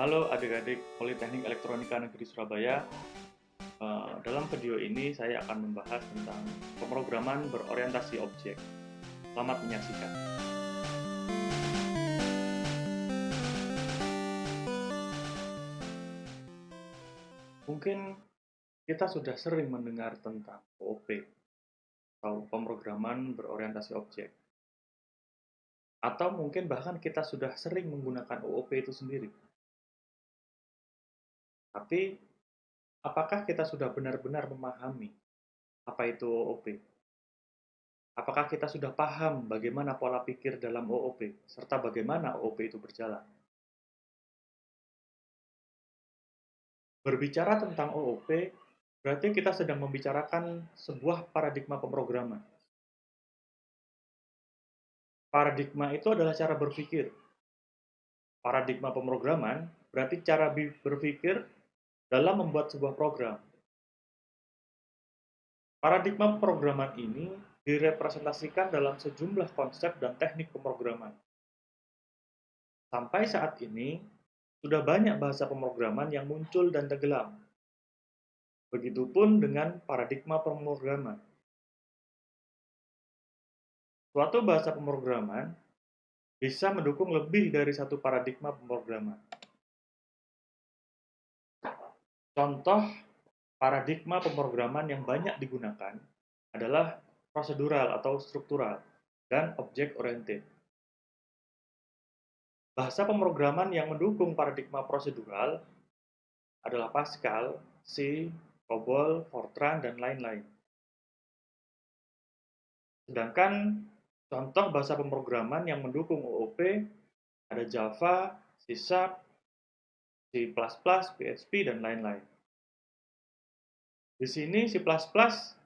Halo adik-adik Politeknik Elektronika Negeri Surabaya. Dalam video ini saya akan membahas tentang pemrograman berorientasi objek. Selamat menyaksikan. Mungkin kita sudah sering mendengar tentang OOP atau pemrograman berorientasi objek. Atau mungkin bahkan kita sudah sering menggunakan OOP itu sendiri. Tapi apakah kita sudah benar-benar memahami apa itu OOP? Apakah kita sudah paham bagaimana pola pikir dalam OOP, serta bagaimana OOP itu berjalan? Berbicara tentang OOP, berarti kita sedang membicarakan sebuah paradigma pemrograman. Paradigma itu adalah cara berpikir. Paradigma pemrograman berarti cara berpikir dalam membuat sebuah program. Paradigma pemrograman ini direpresentasikan dalam sejumlah konsep dan teknik pemrograman. Sampai saat ini, sudah banyak bahasa pemrograman yang muncul dan tenggelam. Begitupun dengan paradigma pemrograman. Suatu bahasa pemrograman bisa mendukung lebih dari satu paradigma pemrograman. Contoh paradigma pemrograman yang banyak digunakan adalah prosedural atau struktural dan object-oriented. Bahasa pemrograman yang mendukung paradigma prosedural adalah Pascal, C, COBOL, Fortran, dan lain-lain. Sedangkan contoh bahasa pemrograman yang mendukung OOP ada Java, C#, C++, PHP, dan lain-lain. Di sini C++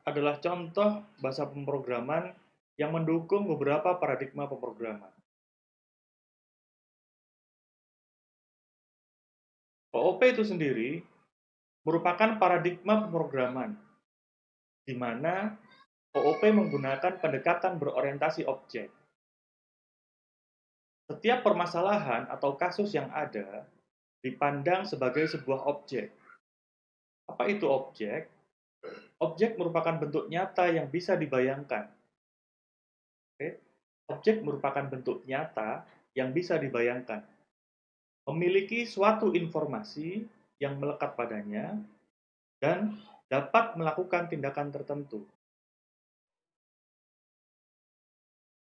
adalah contoh bahasa pemrograman yang mendukung beberapa paradigma pemrograman. OOP itu sendiri merupakan paradigma pemrograman, di mana OOP menggunakan pendekatan berorientasi objek. Setiap permasalahan atau kasus yang ada dipandang sebagai sebuah objek. Apa itu objek? Objek merupakan bentuk nyata yang bisa dibayangkan. Oke? Objek merupakan bentuk nyata yang bisa dibayangkan. Memiliki suatu informasi yang melekat padanya dan dapat melakukan tindakan tertentu.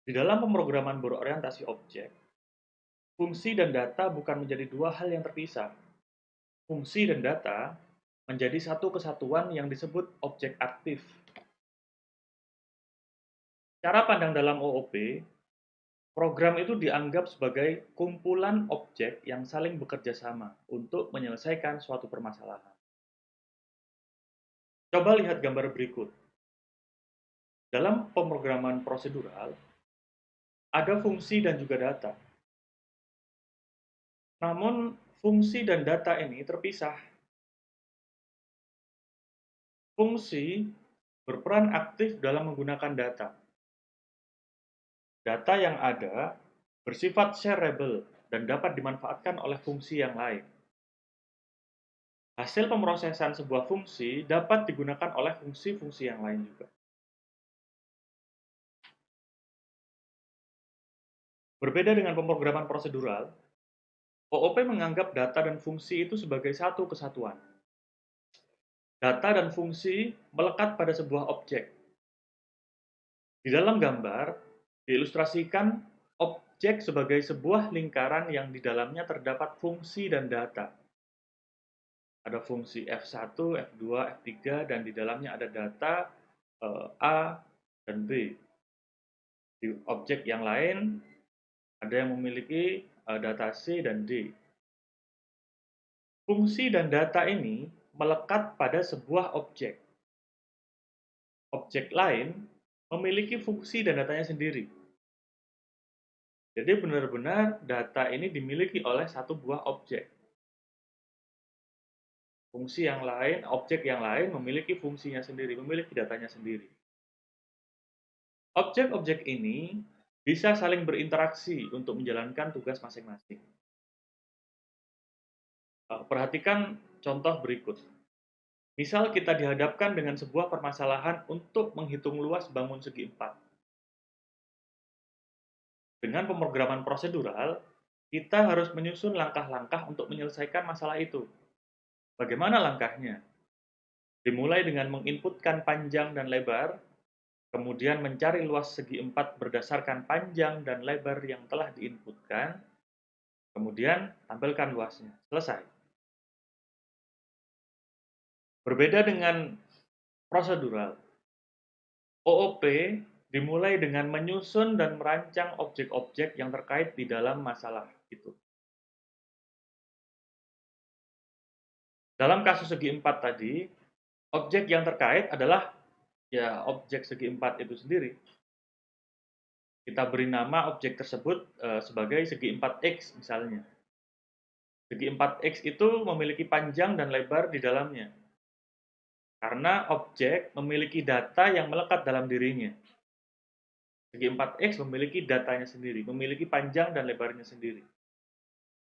Di dalam pemrograman berorientasi objek, fungsi dan data bukan menjadi dua hal yang terpisah. Fungsi dan data menjadi satu kesatuan yang disebut objek aktif. Cara pandang dalam OOP, program itu dianggap sebagai kumpulan objek yang saling bekerja sama untuk menyelesaikan suatu permasalahan. Coba lihat gambar berikut. Dalam pemrograman prosedural, ada fungsi dan juga data. Namun, fungsi dan data ini terpisah. Fungsi berperan aktif dalam menggunakan data. Data yang ada bersifat shareable dan dapat dimanfaatkan oleh fungsi yang lain. Hasil pemrosesan sebuah fungsi dapat digunakan oleh fungsi-fungsi yang lain juga. Berbeda dengan pemrograman prosedural, OOP menganggap data dan fungsi itu sebagai satu kesatuan. Data dan fungsi melekat pada sebuah objek. Di dalam gambar, diilustrasikan objek sebagai sebuah lingkaran yang di dalamnya terdapat fungsi dan data. Ada fungsi F1, F2, F3, dan di dalamnya ada data A dan B. Di objek yang lain, ada yang memiliki data C dan D. Fungsi dan data ini melekat pada sebuah objek. Objek lain memiliki fungsi dan datanya sendiri. Jadi benar-benar data ini dimiliki oleh satu buah objek. Fungsi yang lain, objek yang lain memiliki fungsinya sendiri, memiliki datanya sendiri. Objek-objek ini bisa saling berinteraksi untuk menjalankan tugas masing-masing. Perhatikan contoh berikut. Misal kita dihadapkan dengan sebuah permasalahan untuk menghitung luas bangun segi empat. Dengan pemrograman prosedural, kita harus menyusun langkah-langkah untuk menyelesaikan masalah itu. Bagaimana langkahnya? Dimulai dengan menginputkan panjang dan lebar, kemudian mencari luas segi empat berdasarkan panjang dan lebar yang telah diinputkan, kemudian tampilkan luasnya. Selesai. Berbeda dengan prosedural, OOP dimulai dengan menyusun dan merancang objek-objek yang terkait di dalam masalah itu. Dalam kasus segi empat tadi, objek yang terkait adalah ya objek segi empat itu sendiri. Kita beri nama objek tersebut sebagai segi 4x misalnya. Segi 4x itu memiliki panjang dan lebar di dalamnya. Karena objek memiliki data yang melekat dalam dirinya. Segi 4x memiliki datanya sendiri, memiliki panjang dan lebarnya sendiri.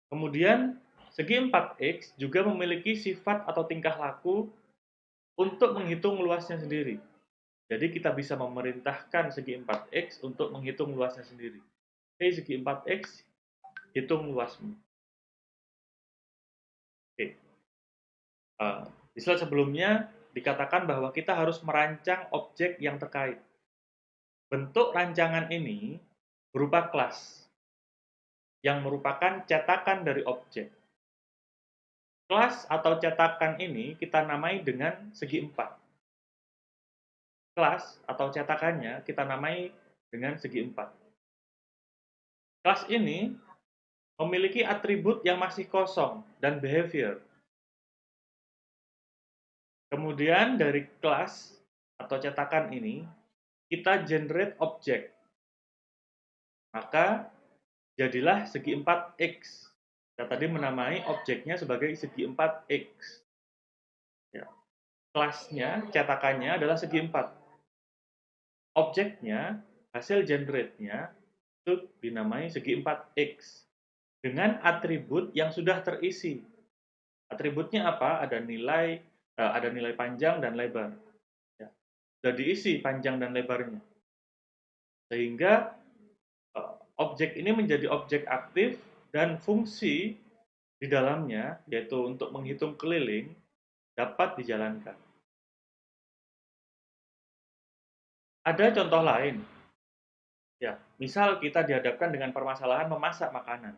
Kemudian, segi 4x juga memiliki sifat atau tingkah laku untuk menghitung luasnya sendiri. Jadi kita bisa memerintahkan segi 4x untuk menghitung luasnya sendiri. Oke, segi 4x, hitung luasmu. Oke. Di slide sebelumnya dikatakan bahwa kita harus merancang objek yang terkait. Bentuk rancangan ini berupa kelas yang merupakan cetakan dari objek. Kelas atau cetakan ini kita namai dengan segi 4. Kelas atau cetakannya kita namai dengan segi 4. Kelas ini memiliki atribut yang masih kosong dan behavior. Kemudian dari kelas atau cetakan ini kita generate objek. Maka jadilah segi 4x. Kita tadi menamai objeknya sebagai segi 4x. Ya. Kelasnya, cetakannya adalah segi 4. Objeknya, hasil generate-nya, itu dinamai segi 4x. Dengan atribut yang sudah terisi. Atributnya apa? Ada nilai panjang dan lebar. Ya. Sudah diisi panjang dan lebarnya. Sehingga objek ini menjadi objek aktif dan fungsi di dalamnya, yaitu untuk menghitung keliling, dapat dijalankan. Ada contoh lain. Ya, misal kita dihadapkan dengan permasalahan memasak makanan.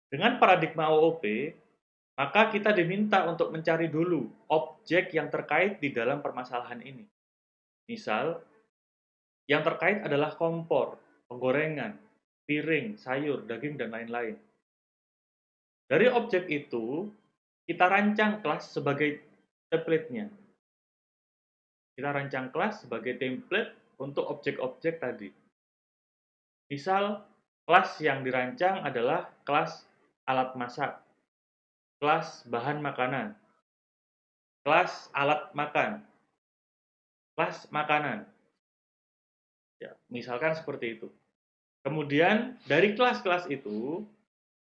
Dengan paradigma OOP, maka kita diminta untuk mencari dulu objek yang terkait di dalam permasalahan ini. Misal, yang terkait adalah kompor, penggorengan, piring, sayur, daging, dan lain-lain. Dari objek itu, kita rancang kelas sebagai template-nya. Kita rancang kelas sebagai template untuk objek-objek tadi. Misal, kelas yang dirancang adalah kelas alat masak, kelas bahan makanan, kelas alat makan, kelas makanan. Ya, misalkan seperti itu. Kemudian, dari kelas-kelas itu,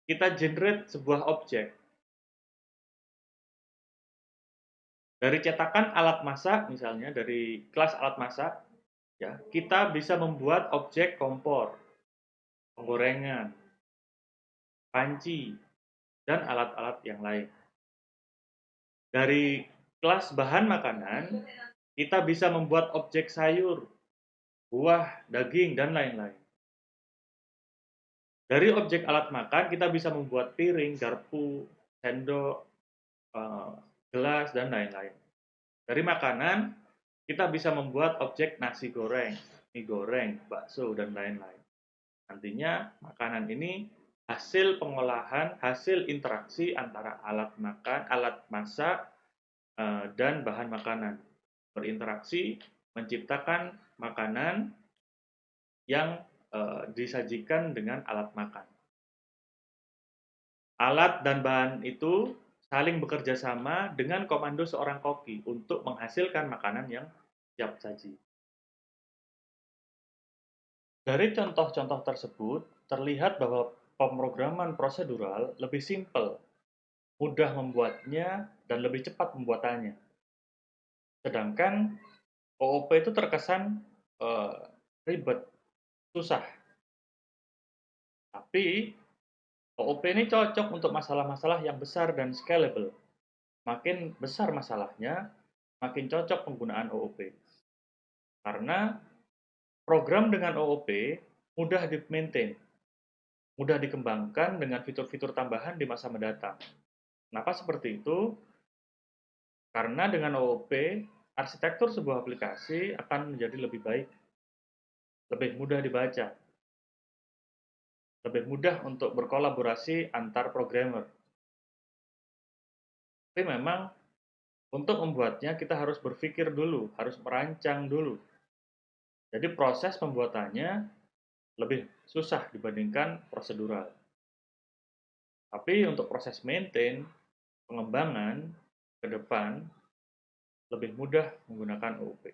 kita generate sebuah objek. Dari cetakan alat masak, misalnya dari kelas alat masak, ya, kita bisa membuat objek kompor, penggorengan, panci, dan alat-alat yang lain. Dari kelas bahan makanan, kita bisa membuat objek sayur, buah, daging, dan lain-lain. Dari objek alat makan, kita bisa membuat piring, garpu, sendok, gelas, dan lain-lain. Dari makanan, kita bisa membuat objek nasi goreng, mie goreng, bakso, dan lain-lain. Nantinya, makanan ini hasil pengolahan, hasil interaksi antara alat makan, alat masak, dan bahan makanan. Berinteraksi, menciptakan makanan yang disajikan dengan alat makan. Alat dan bahan itu saling bekerja sama dengan komando seorang koki untuk menghasilkan makanan yang siap saji. Dari contoh-contoh tersebut, terlihat bahwa pemrograman prosedural lebih simpel, mudah membuatnya, dan lebih cepat pembuatannya. Sedangkan OOP itu terkesan eh, ribet, susah. Tapi OOP ini cocok untuk masalah-masalah yang besar dan scalable. Makin besar masalahnya, makin cocok penggunaan OOP. Karena program dengan OOP mudah di-maintain, mudah dikembangkan dengan fitur-fitur tambahan di masa mendatang. Kenapa seperti itu? Karena dengan OOP, arsitektur sebuah aplikasi akan menjadi lebih baik, lebih mudah dibaca, lebih mudah untuk berkolaborasi antar programmer. Tapi memang untuk membuatnya kita harus berpikir dulu, harus merancang dulu. Jadi proses pembuatannya lebih susah dibandingkan prosedural. Tapi untuk proses maintain, pengembangan ke depan lebih mudah menggunakan OOP.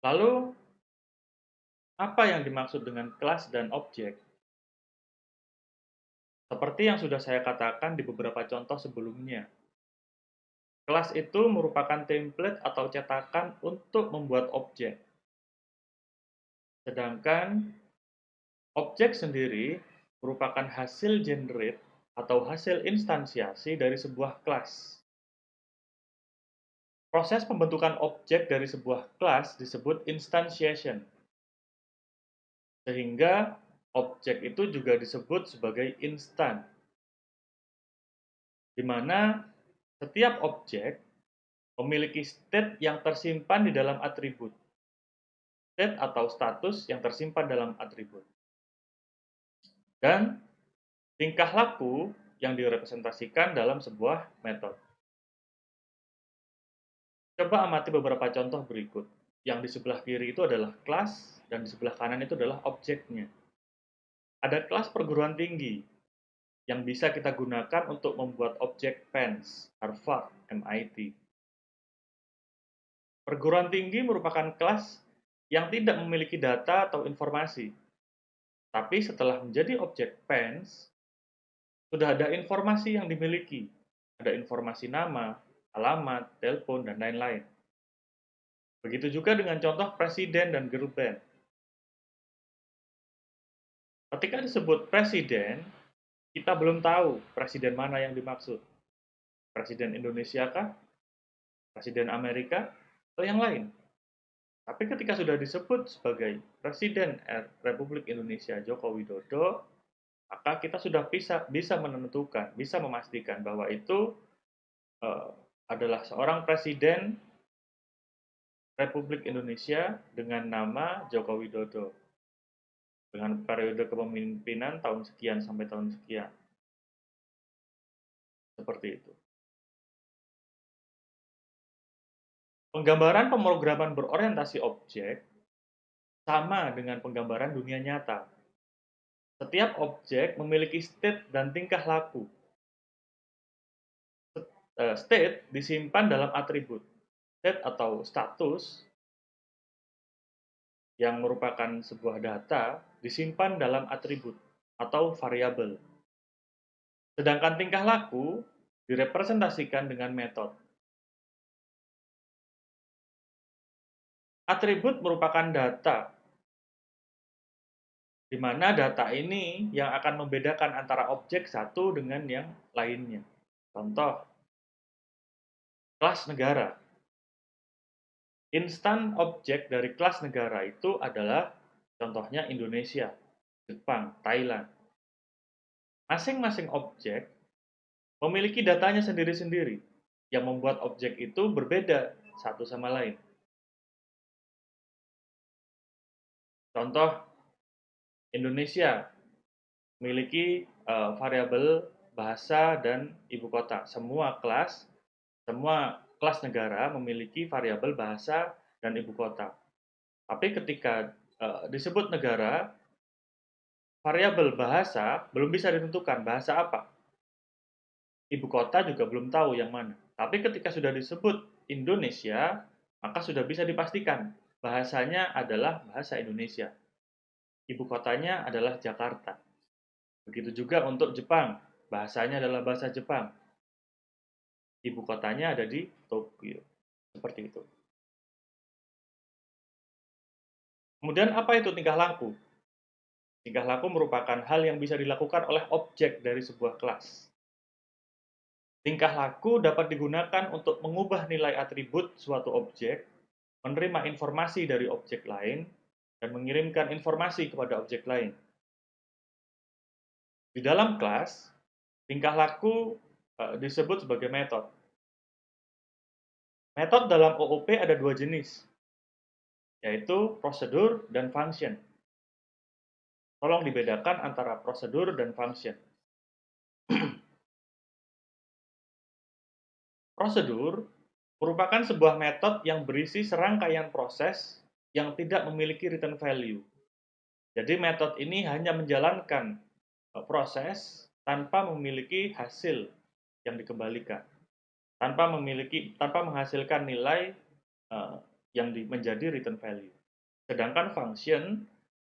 Lalu, apa yang dimaksud dengan kelas dan objek? Seperti yang sudah saya katakan di beberapa contoh sebelumnya, kelas itu merupakan template atau cetakan untuk membuat objek. Sedangkan objek sendiri merupakan hasil generate atau hasil instansiasi dari sebuah kelas. Proses pembentukan objek dari sebuah kelas disebut instantiation. Sehingga objek itu juga disebut sebagai instan, di mana setiap objek memiliki state yang tersimpan di dalam atribut. State atau status yang tersimpan dalam atribut. Dan tingkah laku yang direpresentasikan dalam sebuah metode. Coba amati beberapa contoh berikut. Yang di sebelah kiri itu adalah kelas, dan di sebelah kanan itu adalah objeknya. Ada kelas perguruan tinggi yang bisa kita gunakan untuk membuat objek PENS, Harvard, MIT. Perguruan tinggi merupakan kelas yang tidak memiliki data atau informasi. Tapi setelah menjadi objek PENS, sudah ada informasi yang dimiliki. Ada informasi nama, alamat, telepon, dan lain-lain. Begitu juga dengan contoh presiden dan girl band. Ketika disebut presiden, kita belum tahu presiden mana yang dimaksud. Presiden Indonesia kah? Presiden Amerika? Atau yang lain? Tapi ketika sudah disebut sebagai Presiden Republik Indonesia Joko Widodo, maka kita sudah bisa menentukan, bisa memastikan bahwa itu uh, adalah seorang presiden Republik Indonesia dengan nama Joko Widodo, dengan periode kepemimpinan tahun sekian sampai tahun sekian. Seperti itu. Penggambaran pemrograman berorientasi objek sama dengan penggambaran dunia nyata. Setiap objek memiliki state dan tingkah laku. State disimpan dalam atribut. State atau status yang merupakan sebuah data disimpan dalam atribut atau variabel. Sedangkan tingkah laku direpresentasikan dengan metode. Atribut merupakan data, di mana data ini yang akan membedakan antara objek satu dengan yang lainnya. Contoh, kelas negara. Instan objek dari kelas negara itu adalah contohnya Indonesia, Jepang, Thailand. Masing-masing objek memiliki datanya sendiri-sendiri yang membuat objek itu berbeda satu sama lain. Contoh, Indonesia memiliki variabel bahasa dan ibu kota. Semua kelas negara memiliki variabel bahasa dan ibu kota. Tapi ketika disebut negara, variabel bahasa belum bisa ditentukan bahasa apa. Ibu kota juga belum tahu yang mana. Tapi ketika sudah disebut Indonesia, maka sudah bisa dipastikan bahasanya adalah bahasa Indonesia. ibu kotanya adalah Jakarta. Begitu juga untuk Jepang, bahasanya adalah bahasa Jepang. Ibu kotanya ada di Tokyo. Seperti itu. Kemudian apa itu tingkah laku? Tingkah laku merupakan hal yang bisa dilakukan oleh objek dari sebuah kelas. Tingkah laku dapat digunakan untuk mengubah nilai atribut suatu objek, menerima informasi dari objek lain, dan mengirimkan informasi kepada objek lain. Di dalam kelas, tingkah laku disebut sebagai metode. Metode dalam OOP ada dua jenis, yaitu prosedur dan function. Tolong dibedakan antara prosedur dan function. Prosedur merupakan sebuah metode yang berisi serangkaian proses yang tidak memiliki return value. Jadi metode ini hanya menjalankan proses tanpa memiliki hasil yang dikembalikan, tanpa menghasilkan nilai yang menjadi return value. Sedangkan function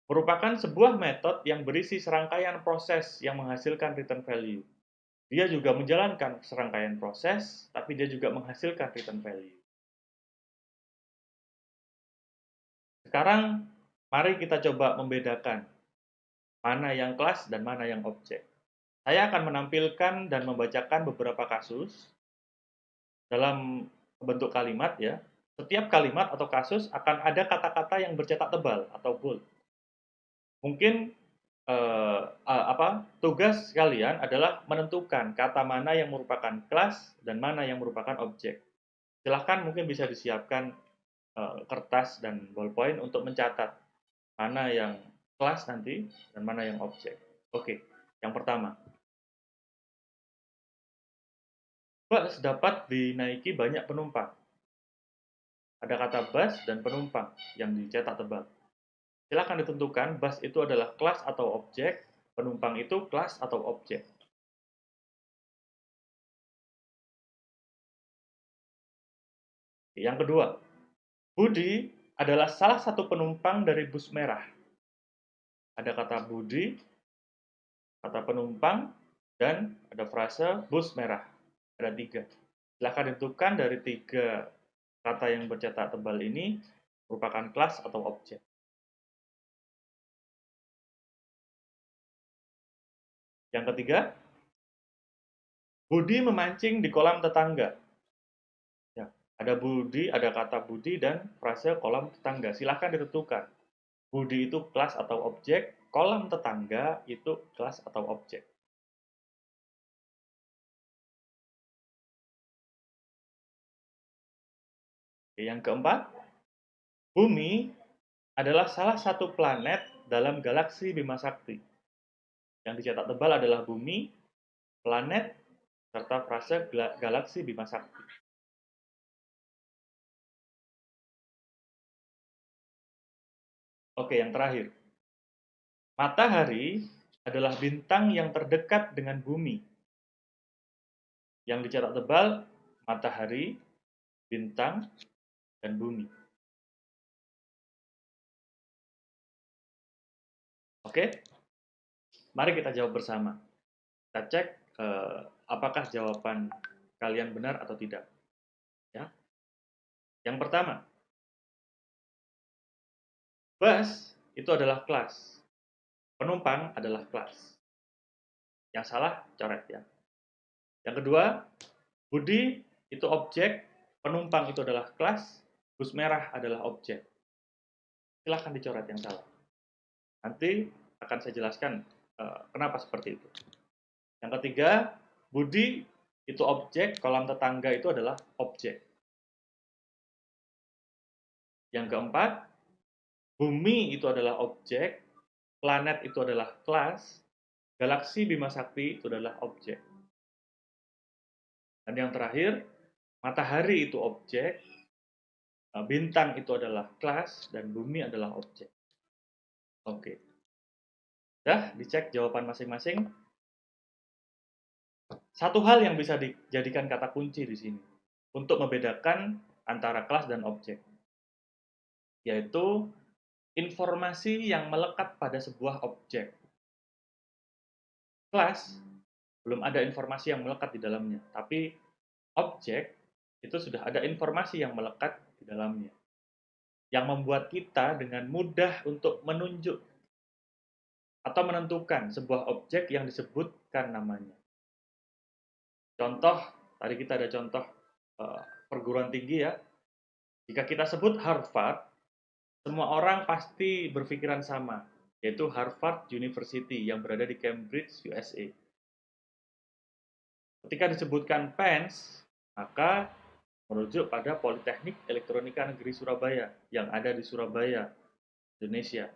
merupakan sebuah metode yang berisi serangkaian proses yang menghasilkan return value. Dia juga menjalankan serangkaian proses, tapi dia juga menghasilkan return value. Sekarang, mari kita coba membedakan mana yang kelas dan mana yang objek. Saya akan menampilkan dan membacakan beberapa kasus dalam bentuk kalimat ya. Setiap kalimat atau kasus akan ada kata-kata yang bercetak tebal atau bold. Mungkin tugas kalian adalah menentukan kata mana yang merupakan kelas dan mana yang merupakan objek. Silahkan mungkin bisa disiapkan kertas dan ballpoint untuk mencatat mana yang kelas nanti dan mana yang objek. Oke, yang pertama. Bus dapat dinaiki banyak penumpang. Ada kata bus dan penumpang yang dicetak tebal. Silakan ditentukan bus itu adalah kelas atau objek, penumpang itu kelas atau objek. Yang kedua, Budi adalah salah satu penumpang dari bus merah. Ada kata Budi, kata penumpang, dan ada frase bus merah. Ada 3. Silakan ditentukan dari 3 kata yang bercetak tebal ini merupakan kelas atau objek. Yang ketiga, Budi memancing di kolam tetangga. Ya, ada Budi, ada kata Budi dan frase kolam tetangga. Silakan ditentukan. Budi itu kelas atau objek, kolam tetangga itu kelas atau objek. Yang keempat, Bumi adalah salah satu planet dalam galaksi Bima Sakti. Yang dicetak tebal adalah Bumi, planet, serta frase galaksi Bima Sakti. Oke, yang terakhir. Matahari adalah bintang yang terdekat dengan Bumi. Yang dicetak tebal, matahari, bintang, dan bumi. Oke? Mari kita jawab bersama. Kita cek apakah jawaban kalian benar atau tidak. Ya. Yang pertama, bus itu adalah kelas. Penumpang adalah kelas. Yang salah, coret ya. Yang kedua, Budi itu objek, penumpang itu adalah kelas, bus merah adalah objek. Silahkan dicoret yang salah. Nanti akan saya jelaskan kenapa seperti itu. Yang ketiga, Budi itu objek, kolam tetangga itu adalah objek. Yang keempat, Bumi itu adalah objek, planet itu adalah kelas, galaksi Bima Sakti itu adalah objek. Dan yang terakhir, matahari itu objek, bintang itu adalah kelas, dan bumi adalah objek. Oke. Dah dicek jawaban masing-masing. Satu hal yang bisa dijadikan kata kunci di sini untuk membedakan antara kelas dan objek, yaitu informasi yang melekat pada sebuah objek. Kelas, belum ada informasi yang melekat di dalamnya, tapi objek itu sudah ada informasi yang melekat di dalamnya, yang membuat kita dengan mudah untuk menunjuk atau menentukan sebuah objek yang disebutkan namanya. Contoh, tadi kita ada contoh perguruan tinggi ya. Jika kita sebut Harvard, semua orang pasti berpikiran sama, yaitu Harvard University yang berada di Cambridge, USA. Ketika disebutkan Pens, maka merujuk pada Politeknik Elektronika Negeri Surabaya yang ada di Surabaya, Indonesia.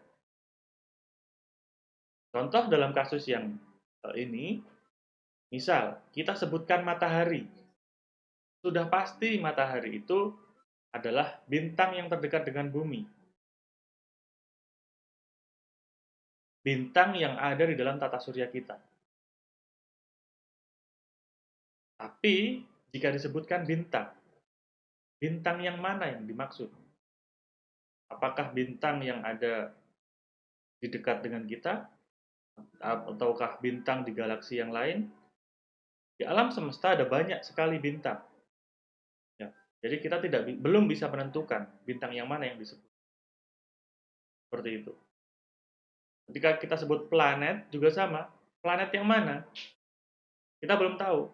Contoh dalam kasus yang ini, misal kita sebutkan matahari. Sudah pasti matahari itu adalah bintang yang terdekat dengan bumi. Bintang yang ada di dalam tata surya kita. Tapi jika disebutkan bintang, bintang yang mana yang dimaksud? Apakah bintang yang ada di dekat dengan kita, ataukah bintang di galaksi yang lain? Di alam semesta ada banyak sekali bintang. Ya, jadi kita belum bisa menentukan bintang yang mana yang disebut. Seperti itu. Ketika kita sebut planet juga sama. Planet yang mana? Kita belum tahu.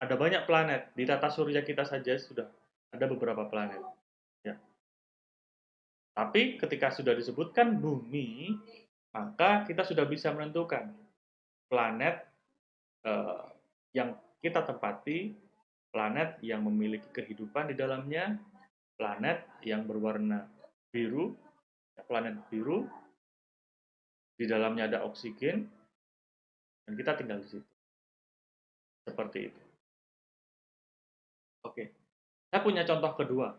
Ada banyak planet. Di tata surya kita saja sudah ada beberapa planet. Ya. Tapi ketika sudah disebutkan bumi, maka kita sudah bisa menentukan planet yang kita tempati, planet yang memiliki kehidupan di dalamnya, planet yang berwarna biru, planet biru, di dalamnya ada oksigen, dan kita tinggal di situ. Seperti itu. Oke, saya punya contoh kedua.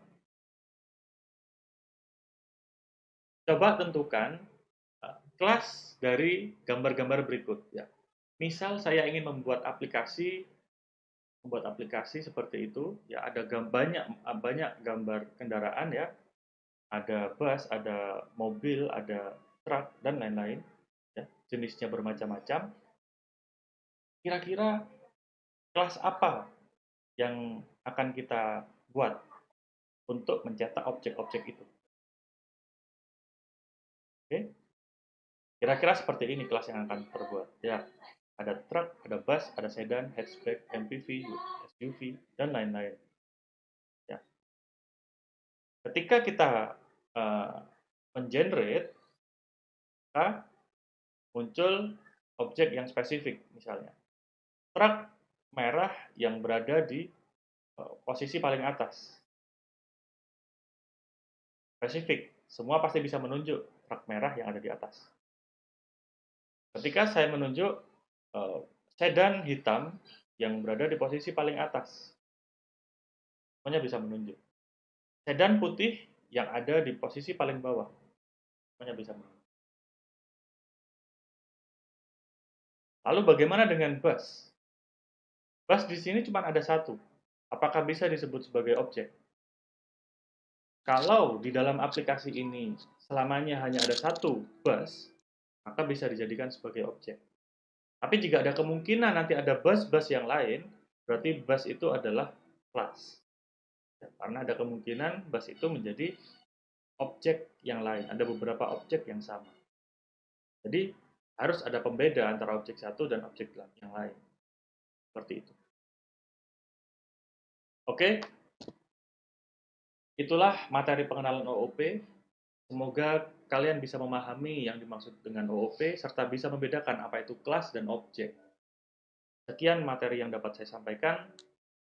Coba tentukan kelas dari gambar-gambar berikut. Ya. Misal saya ingin membuat aplikasi seperti itu. Ya, ada banyak gambar kendaraan ya. Ada bus, ada mobil, ada truk dan lain-lain. Ya, jenisnya bermacam-macam. Kira-kira kelas apa yang akan kita buat untuk mencetak objek-objek itu? Oke, kira-kira seperti ini kelas yang akan terbuat. Ya, ada truk, ada bus, ada sedan, hatchback, MPV, SUV, dan lain-lain. Ya. Ketika kita mengenerate, maka muncul objek yang spesifik, misalnya truk merah yang berada di posisi paling atas. Spesifik, semua pasti bisa menunjuk truk merah yang ada di atas. Ketika saya menunjuk sedan hitam yang berada di posisi paling atas, semuanya bisa menunjuk. Sedan putih yang ada di posisi paling bawah, semuanya bisa menunjuk. Lalu bagaimana dengan bus? Bus di sini cuma ada satu. Apakah bisa disebut sebagai objek? Kalau di dalam aplikasi ini selamanya hanya ada satu bus, maka bisa dijadikan sebagai objek. Tapi jika ada kemungkinan nanti ada bus-bus yang lain, berarti bus itu adalah kelas. Ya, karena ada kemungkinan bus itu menjadi objek yang lain. Ada beberapa objek yang sama. Jadi harus ada pembeda antara objek satu dan objek yang lain. Seperti itu. Oke, itulah materi pengenalan OOP. Semoga kalian bisa memahami yang dimaksud dengan OOP, serta bisa membedakan apa itu kelas dan objek. Sekian materi yang dapat saya sampaikan.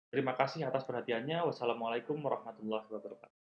Terima kasih atas perhatiannya. Wassalamualaikum warahmatullahi wabarakatuh.